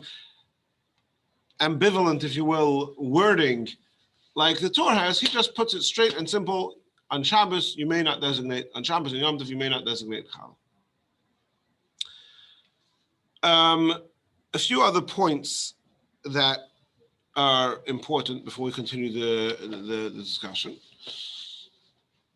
ambivalent, if you will, wording like the Torah has. He just puts it straight and simple. On Shabbos, you may not designate. On Shabbos and Yom Tov, you may not designate Challah. A few other points that are important before we continue the discussion.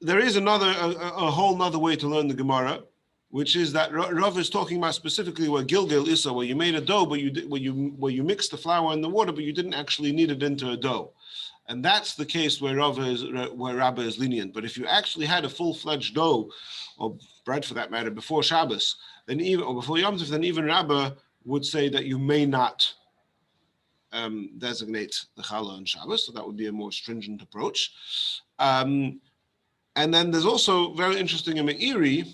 There is a whole other way to learn the Gemara, which is that Rav is talking about specifically where Gilgil Issa, where you made a dough, but where you mixed the flour and the water, but you didn't actually knead it into a dough. And that's the case where Rabbi is lenient. But if you actually had a full-fledged dough, or bread for that matter, before Shabbos, or before Yom Tov, then even Rabbi would say that you may not designate the Challah on Shabbos. So that would be a more stringent approach. And then there's also very interesting a Meiri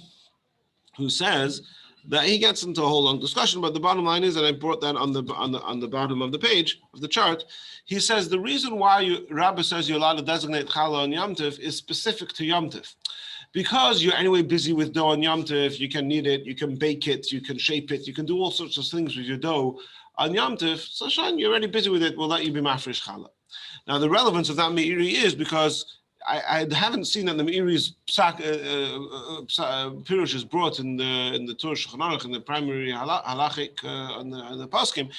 who says that he gets into a whole long discussion, but the bottom line is, and I brought that on the bottom of the page of the chart. He says the reason why Rabbi says you're allowed to designate Challah on Yom Tov is specific to Yom Tov, because you're anyway busy with dough on Yom Tov. You can knead it, you can bake it, you can shape it, you can do all sorts of things with your dough on Yom Tov. So Shan, you're already busy with it. We'll let you be mafresh Challah. Now the relevance of that Meiri is because I haven't seen that the Meiri's Pirush is brought in the Torah Shulchan Aruch in the primary halachic on the Paskim,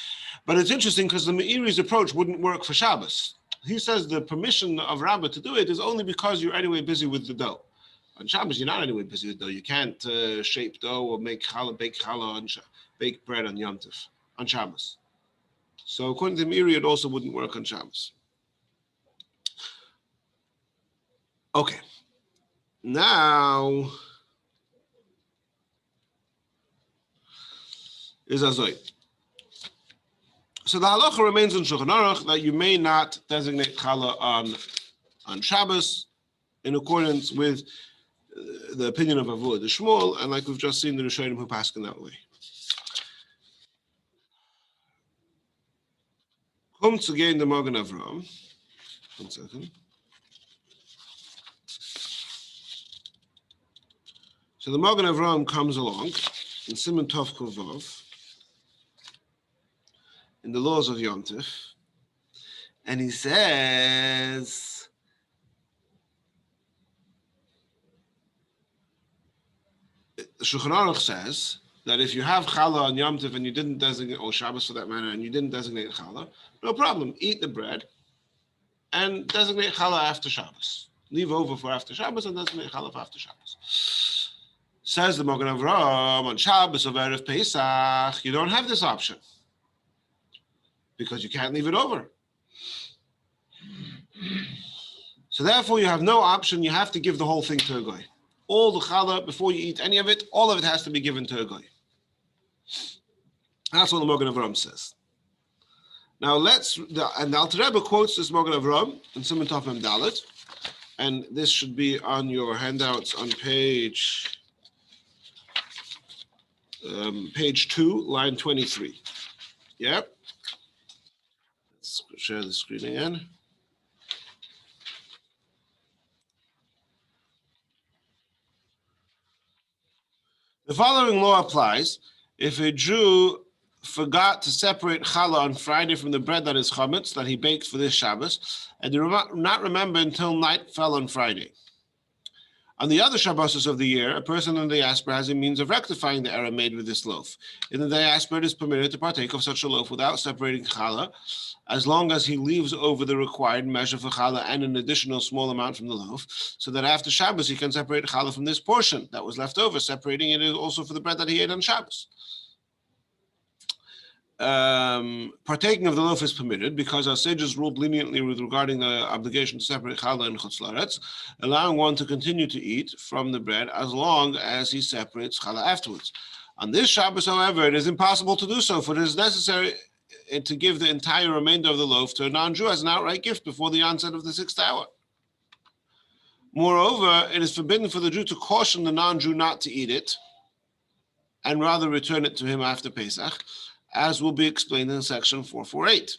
but it's interesting because the Meiri's approach wouldn't work for Shabbos. He says the permission of Rabbi to do it is only because you're anyway busy with the dough. On Shabbos, you're not anyway busy with dough. You can't shape dough or bake challah, bake bread on Yom Tov, on Shabbos. So according to the Meiri, it also wouldn't work on Shabbos. Okay, now is Azoy. So the halacha remains in Shulchan Aruch that you may not designate Challah on Shabbos in accordance with the opinion of Avod the Shmuel, and like we've just seen the Rishonim who pass in that way. Comes again the Magen Avraham. 1 second. So the Magen Avraham comes along in Siman Tov Vav in the laws of Yom Tov, and he says, Shulchan Aruch says that if you have Challah on Yom Tov and you didn't designate, or Shabbos for that matter, and you didn't designate Challah, no problem. Eat the bread and designate Challah after Shabbos. Leave over for after Shabbos and designate Challah for after Shabbos. Says the Magen Avraham on Shabbos of Erev Pesach, you don't have this option because you can't leave it over. So therefore, you have no option. You have to give the whole thing to a goy. All the challah, before you eat any of it, all of it has to be given to a goy. That's what the Magen Avraham says. Now and the Alter Rebbe quotes this Magen Avraham in Siman Tov Mem Dalet, and this should be on your handouts on page page 2, line 23. Yep. Let's share the screen again. The following law applies if a Jew forgot to separate challah on Friday from the bread that is chametz that he baked for this Shabbos, and did not remember until night fell on Friday. On the other Shabbos of the year, a person in the diaspora has a means of rectifying the error made with this loaf. In the diaspora, it is permitted to partake of such a loaf without separating challah, as long as he leaves over the required measure for challah and an additional small amount from the loaf, so that after Shabbos he can separate challah from this portion that was left over, separating it also for the bread that he ate on Shabbos. Partaking of the loaf is permitted because our sages ruled leniently regarding the obligation to separate challah and chutz la'aretz, allowing one to continue to eat from the bread as long as he separates challah afterwards. On this Shabbos, however, it is impossible to do so, for it is necessary to give the entire remainder of the loaf to a non-Jew as an outright gift before the onset of the 6th hour. Moreover, it is forbidden for the Jew to caution the non-Jew not to eat it and rather return it to him after Pesach, as will be explained in section 448.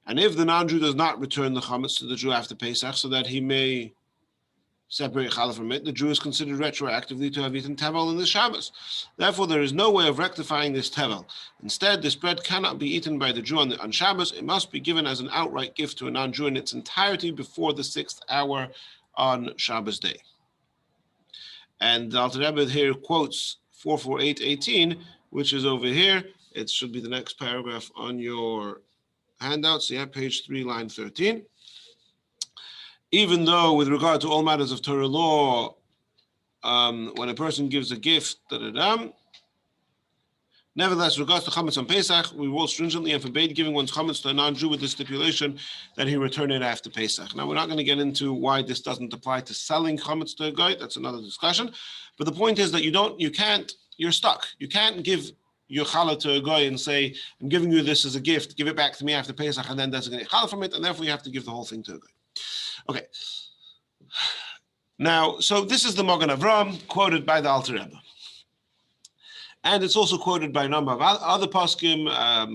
And if the non-Jew does not return the chametz to the Jew after Pesach so that he may separate challah from it, the Jew is considered retroactively to have eaten tevel in the Shabbos. Therefore, there is no way of rectifying this tevel. Instead, this bread cannot be eaten by the Jew on Shabbos. It must be given as an outright gift to a non-Jew in its entirety before the 6th hour on Shabbos day. And the Alter Rebbe here quotes 448:18, which is over here. It should be the next paragraph on your handouts. Yeah, page 3, line 13. Even though with regard to all matters of Torah law, when a person gives a gift, nevertheless, regards to chametz on Pesach, we ruled stringently and forbade giving one's chametz to a non-Jew with the stipulation that he return it after Pesach. Now, we're not going to get into why this doesn't apply to selling chametz to a guy. That's another discussion. But the point is that you're stuck. You can't give your challah to a guy and say, I'm giving you this as a gift, give it back to me after Pesach, and then designate challah from it, and therefore you have to give the whole thing to a guy. Okay. Now, so this is the Magen Avraham quoted by the Alter Rebbe. And it's also quoted by a number of other poskim. I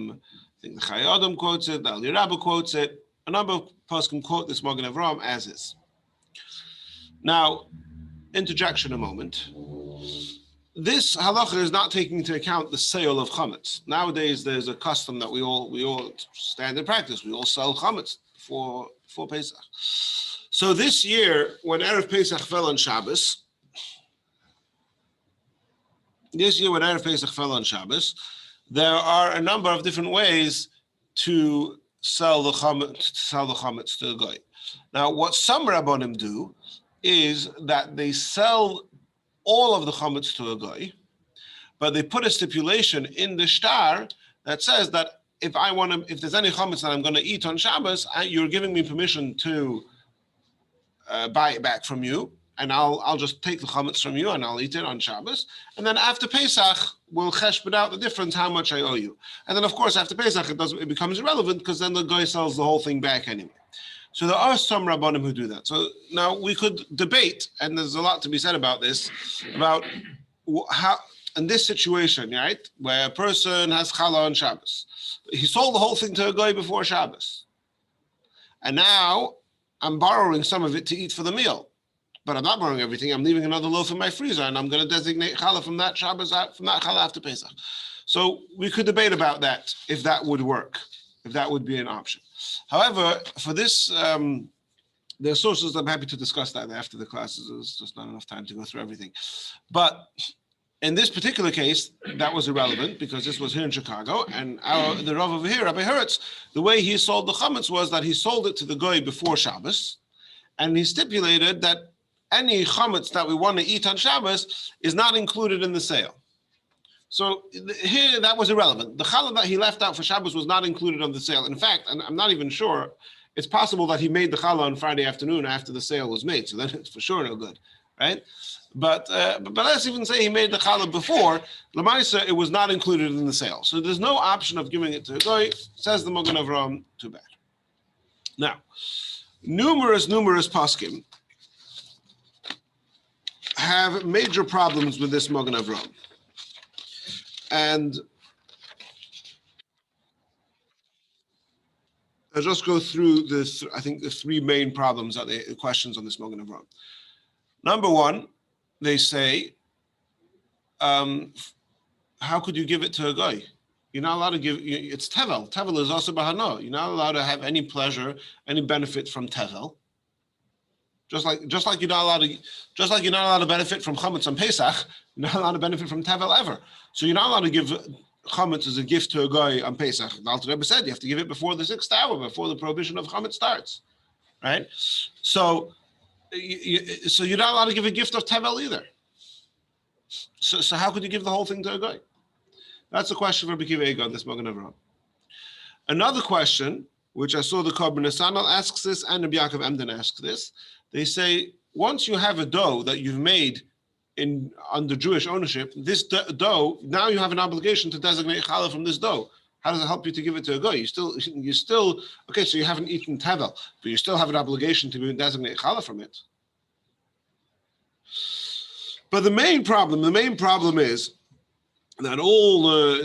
think the Chayei Adam quotes it, the Eliyahu quotes it. A number of poskim quote this Magen Avraham as is. Now, interjection a moment. This halacha is not taking into account the sale of chametz. Nowadays, there's a custom that we all standard practice. We all sell chametz for Pesach. So this year, when Erev Pesach fell on Shabbos, there are a number of different ways to sell the chametz to a guy. Now, what some rabbanim do is that they sell all of the chametz to a guy, but they put a stipulation in the shtar that says that if there's any chametz that I'm going to eat on Shabbos, you're giving me permission to buy it back from you, and I'll just take the chametz from you and I'll eat it on Shabbos, and then after Pesach we'll cheshbon out the difference how much I owe you, and then of course after Pesach it becomes irrelevant because then the guy sells the whole thing back anyway. So there are some rabbanim who do that. So now we could debate, and there's a lot to be said about this, about how, in this situation, right, where a person has challah on Shabbos, he sold the whole thing to a guy before Shabbos, and now I'm borrowing some of it to eat for the meal, but I'm not borrowing everything. I'm leaving another loaf in my freezer, and I'm going to designate challah from that Shabbos, from that challah after Pesach. So we could debate about that, if that would work, if that would be an option. However, for this, there are sources. I'm happy to discuss that after the classes. There's just not enough time to go through everything. But in this particular case, that was irrelevant because this was here in Chicago, and the Rav over here, Rabbi Hurwitz, the way he sold the chametz was that he sold it to the goy before Shabbos, and he stipulated that any chametz that we want to eat on Shabbos is not included in the sale. So here, that was irrelevant. The challah that he left out for Shabbos was not included on the sale. In fact, and I'm not even sure, it's possible that he made the challah on Friday afternoon after the sale was made, so then it's for sure no good, right? But let's even say he made the challah before, l'maisa, it was not included in the sale. So there's no option of giving it to a goy, says the Magen Avraham, too bad. Now, numerous poskim have major problems with this Magen Avraham. And I'll just go through this. I think the three main problems that the questions on this Mogen Avram. Number one, they say, how could you give it to a guy? You're not allowed to give. It's tevel. Tevel is also bahano. You're not allowed to have any pleasure, any benefit from tevel. Just like you're not allowed to benefit from chametz on Pesach, you're not allowed to benefit from tevel ever. So you're not allowed to give chametz as a gift to a guy on Pesach. The Alter Rebbe said you have to give it before the 6th hour, before the prohibition of chametz starts, right? So you're not allowed to give a gift of tevel either. So how could you give the whole thing to a guy? That's a question for Rabbi Akiva on this Mogen Avraham. Another question, which I saw the Korban Nesanel asks this, and Rabbi Yaakov Emden asks this. They say, once you have a dough that you've made under Jewish ownership, this dough, now you have an obligation to designate challah from this dough. How does it help you to give it to a guy? You still, okay, so you haven't eaten tevel, but you still have an obligation to designate challah from it. But the main problem is that all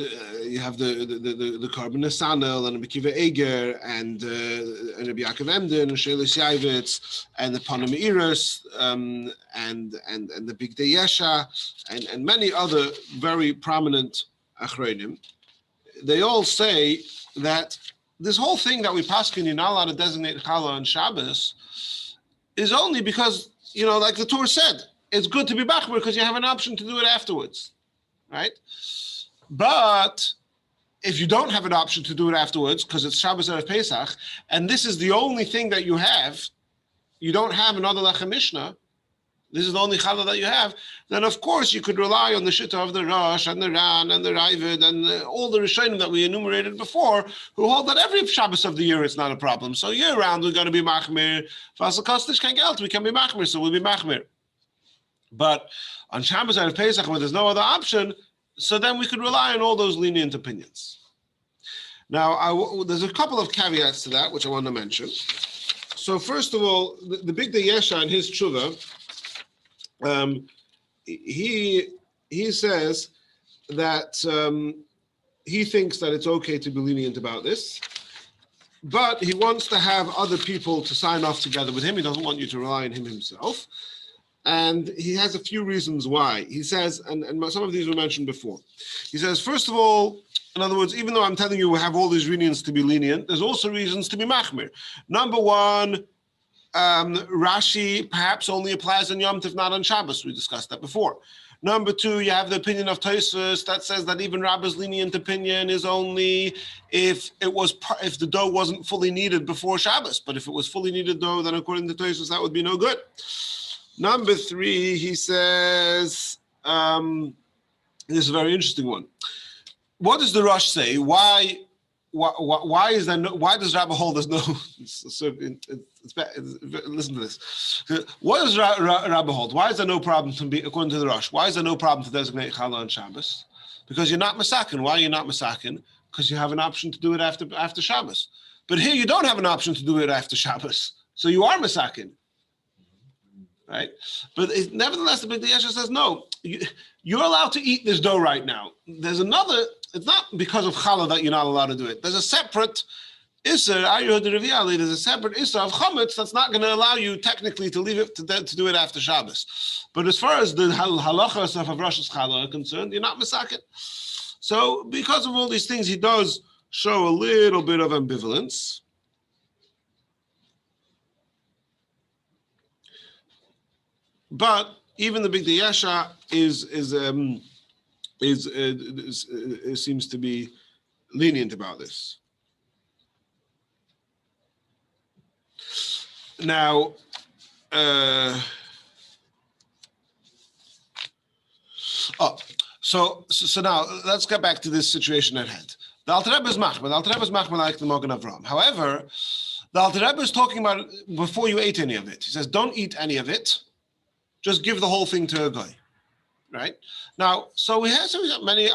you have the Korban Nesanel and Rabbi Akiva Eger and Rabbi Yaakov Emden and Shelis Yavitz and the Panim Iris and the Big Day Yesha and many other very prominent achronim. They all say that this whole thing that we paskin, you're not allowed to designate challah on Shabbos, is only because, like the Torah said, it's good to be machmer because you have an option to do it afterwards. Right? But if you don't have an option to do it afterwards because it's Shabbos Erev Pesach, and this is the only thing that you have, you don't have another Lechem Mishnah, this is the only challah that you have, then of course you could rely on the Shittah of the Rosh and the Ran and the Ravid and all the Rishonim that we enumerated before, who hold that every Shabbos of the year it's not a problem. So year round we're going to be machmir. Vasal Kostish can geld, we can be machmir, so we'll be machmir. But on Shabbos and Pesach, when there's no other option, so then we could rely on all those lenient opinions. Now, there's a couple of caveats to that, which I want to mention. So first of all, the Big Day Yesha in his tshuva, he says that he thinks that it's okay to be lenient about this, but he wants to have other people to sign off together with him. He doesn't want you to rely on him himself. And he has a few reasons why. He says, and some of these were mentioned before. He says, first of all, in other words, even though I'm telling you we have all these reasons to be lenient, there's also reasons to be machmir. Number one, Rashi perhaps only applies on Yom Tov, not on Shabbos. We discussed that before. Number two, you have the opinion of Tosfos that says that even Rabbi's lenient opinion is only if the dough wasn't fully kneaded before Shabbos. But if it was fully kneaded dough, then according to Tosfos, that would be no good. Number three, he says, this is a very interesting one. What does the Rosh say? Why does Rabbi hold there's no? Listen to this. What does Rabbi hold? Why is there no problem to be, according to the Rosh? Why is there no problem to designate challah on Shabbos? Because you're not masakin. Why are you not masakin? Because you have an option to do it after Shabbos. But here you don't have an option to do it after Shabbos, so you are masakin. Right, but nevertheless, the Big Day Yesha says no. You're allowed to eat this dough right now. There's another. It's not because of challah that you're not allowed to do it. There's a separate isser. There's a separate isser of chametz that's not going to allow you technically to leave it to do it after Shabbos. But as far as the halachas of Rosh Challah are concerned, you're not misaken. So because of all these things, he does show a little bit of ambivalence. But even the Big Day Yesha seems to be lenient about this. Now, so now let's get back to this situation at hand. The Alter Rebbe is machmer. The Alter Rebbe is machmer like the Mogen Avraham. However, the Alter Rebbe is talking about before you ate any of it. He says, don't eat any of it. Just give the whole thing to a guy, right? Now, so we have many.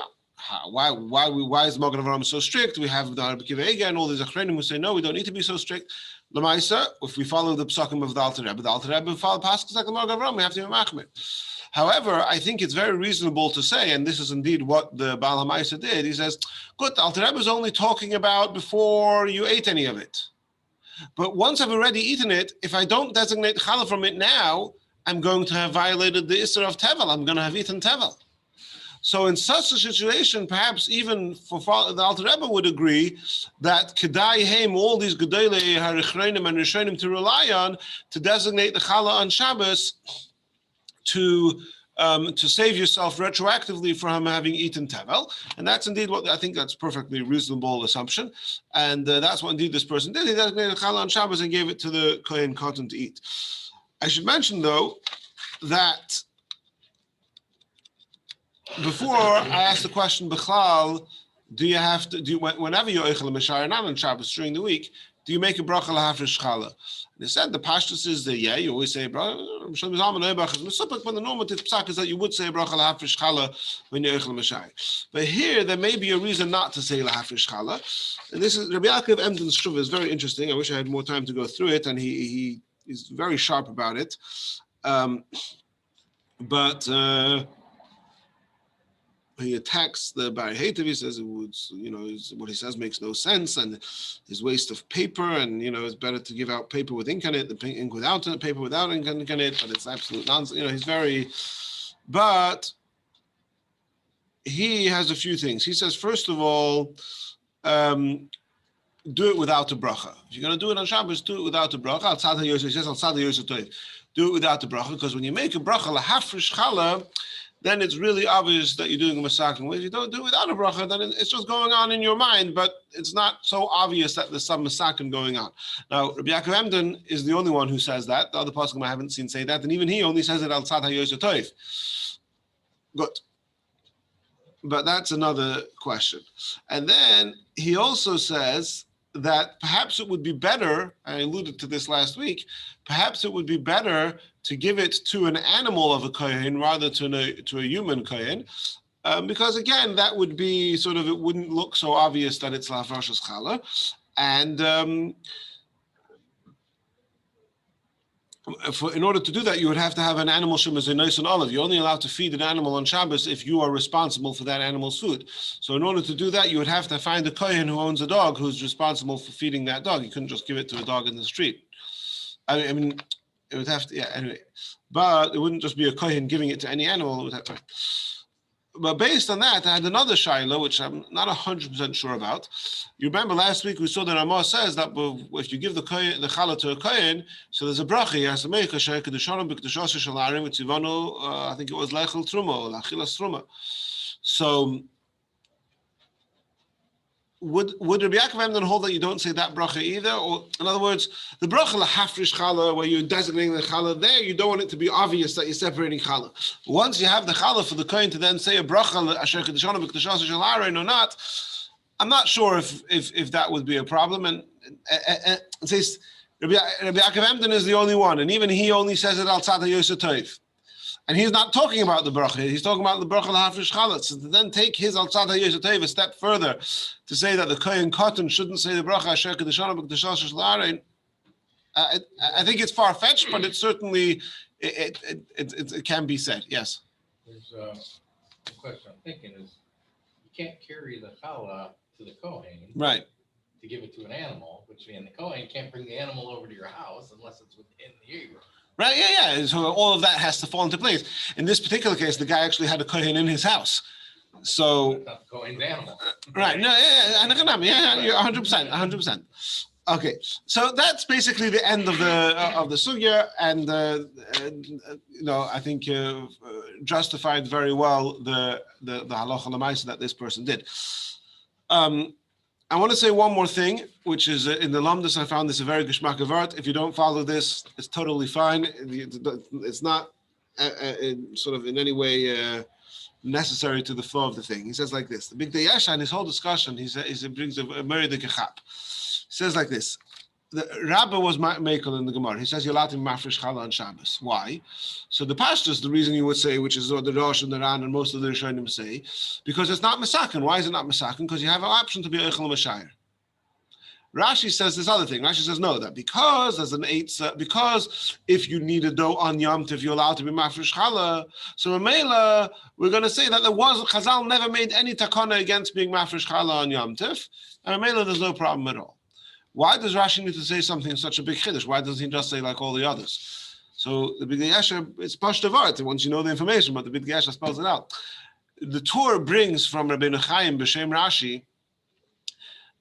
Why is the Mogen Avraham so strict? We have the Rabbi Akiva Eger and all these achronim who say no, we don't need to be so strict. Lamaisa, if we follow the psakim of the Alter Rebbe follow pasuk like the Mogen Avraham, we have to be machmir. However, I think it's very reasonable to say, and this is indeed what the Baal HaMaisa did, he says, good, Alter Rebbe is only talking about before you ate any of it. But once I've already eaten it, if I don't designate challah from it now, I'm going to have violated the Isser of Tevel. I'm going to have eaten Tevel. So in such a situation, perhaps even for the Alter Rebbe would agree that Kedai Heim, all these Gedolei Harichreinim and Rishonim to rely on to designate the Challah on Shabbos to save yourself retroactively from having eaten Tevel. And that's indeed what I think that's perfectly reasonable assumption. And that's what indeed this person did. He designated Challah on Shabbos and gave it to the Kohen Katan to eat. I should mention though that before I asked the question, B'chlal, do you have to, whenever you're Eichel Mishayir, not on Shabbos, during the week, do you make a bracha lahafresh challah? And they said the pashtus is that, yeah, you always say bracha, but the normative psak is that you would say bracha lahafresh challah when you're Eichel Mishayir. But here, there may be a reason not to say lahafresh challah. And this is, Rabbi Yaakov Emden's Shuva is very interesting. I wish I had more time to go through it, and he is very sharp about it. He attacks the Bari Hativ. He says it would, what he says makes no sense, and his waste of paper, and it's better to give out paper with ink on it than ink without it, paper without ink on it. But it's absolute nonsense. He's very, but he has a few things. He says, first of all, do it without a bracha. If you're going to do it on Shabbos, do it without a bracha. He says, do it without a bracha, because when you make a bracha lahafresh challah, then it's really obvious that you're doing a masakin. If you don't do it without a bracha, then it's just going on in your mind, but it's not so obvious that there's some masakin going on. Now, Rabbi Yaakov Emden is the only one who says that. The other pasuk I haven't seen say that, and even he only says it al tzad hayoser toif. Good. But that's another question. And then he also says that perhaps it would be better, I alluded to this last week, perhaps it would be better to give it to an animal of a kohen rather to a human kohen, because again, that would be sort of, it wouldn't look so obvious that it's lahafresh challah. And in order to do that, you would have to have an animal shemas nice and olive. You're only allowed to feed an animal on Shabbos if you are responsible for that animal's food. So in order to do that, you would have to find a kohen who owns a dog who's responsible for feeding that dog. You couldn't just give it to a dog in the street. I mean, it would have to, yeah, anyway. But it wouldn't just be a kohen giving it to any animal. It would have to, but based on that, I had another shaila, which I'm not 100% sure about. You remember last week we saw that Ramah says that if you give the challah to a kohen, so there's a bracha, he has to make a shayk kedushanim b'kedushas shalarim with tzivanu, I think it was lechel truma or lachilas truma. So would Rabbi Yaakov Emden hold that you don't say that bracha either? Or in other words, the bracha lahafresh challah, where you're designating the challah there, you don't want it to be obvious that you're separating challah. Once you have the challah for the kohen to then say a bracha asher kedushanim b'kedushas shalarim or not, I'm not sure if that would be a problem. And it says Rabbi Yaakov Emden is the only one, and even he only says it al tzad hayoser toif. And he's not talking about the bracha. He's talking about the bracha lahafresh challah. So to then take his al tzad hayoser toif a step further to say that the kohen katan shouldn't say the bracha asher kedushanim b'kedushas shalarim, I think it's far fetched, but it certainly it can be said. Yes. There's the question I'm thinking is, you can't carry the challah to the kohen, Right. to give it to an animal, which means the kohen can't bring the animal over to your house unless it's within the area. Right, yeah. So all of that has to fall into place. In this particular case, the guy actually had a kohen in his house. So It's not the kohen's animal. right, no, yeah, you're 100%. Okay, so that's basically the end of the sugya, and I think justified very well the halacha l'maisa that this person did. I want to say one more thing, which is in the Lamdas, I found this a very geschmack of art. If you don't follow this, it's totally fine. It's not sort of in any way necessary to the flow of the thing. He says like this: the Big Day Yasha, in his whole discussion, he brings a Meri de Kechap. He says like this: the Rabbi was Mekel in the Gemara. He says you're allowed to mafresh challah on Shabbos. Why? So the pashtus, the reason you would say, which is what the Rosh and the Ran and most of the Rishonim say, because it's not masakin. Why is it not masakin? Because you have an option to be eichel mashayir. Rashi says this other thing. Rashi says no, that because as an eitzah, because if you need a dough on Yom Tov, you're allowed to be mafresh challah. So Mamela, we're going to say that Chazal never made any takana against being mafresh challah on Yom Tov, and Mamela, there's no problem at all. Why does Rashi need to say something such a big chiddush? Why doesn't he just say like all the others? So the Big Yesha, it's pashtavat once you know the information, but the Big Yesha spells it out. The Torah brings from Rabbi Chaim b'shem Rashi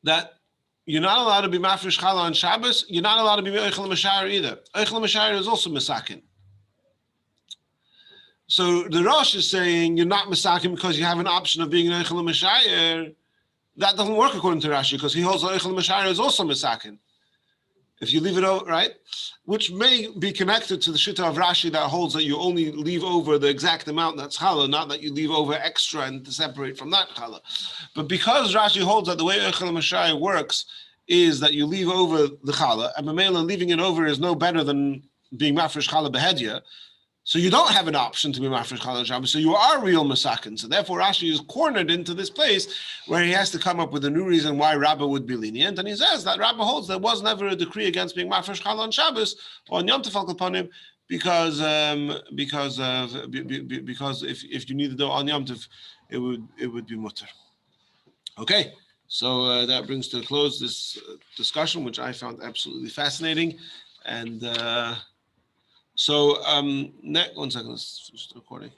that you're not allowed to be mafresh challah on Shabbos. You're not allowed to be eichel mashayir either. Eichel mashayir is also misakin. So the Rosh is saying you're not misakin because you have an option of being an eichel mashayir. That doesn't work according to Rashi because he holds that eichel mashayir is also misakin. If you leave it over, right? Which may be connected to the shita of Rashi that holds that you only leave over the exact amount that's challah, not that you leave over extra and to separate from that challah. But because Rashi holds that the way Eichel Mashai works is that you leave over the challah, and Mamela leaving it over is no better than being mafresh challah behedya. So you don't have an option to be mafresh challah on Shabbos, so you are real masakin. So therefore Rashi is cornered into this place where he has to come up with a new reason why Rabbi would be lenient, and he says that Rabbi holds there was never a decree against being mafresh challah on Shabbos or on Yom Tov al Kaponim because if you needed to do on Yom Tov, it would be mutter. Okay, so that brings to a close this discussion, which I found absolutely fascinating, and. So, one second, let's finish the recording.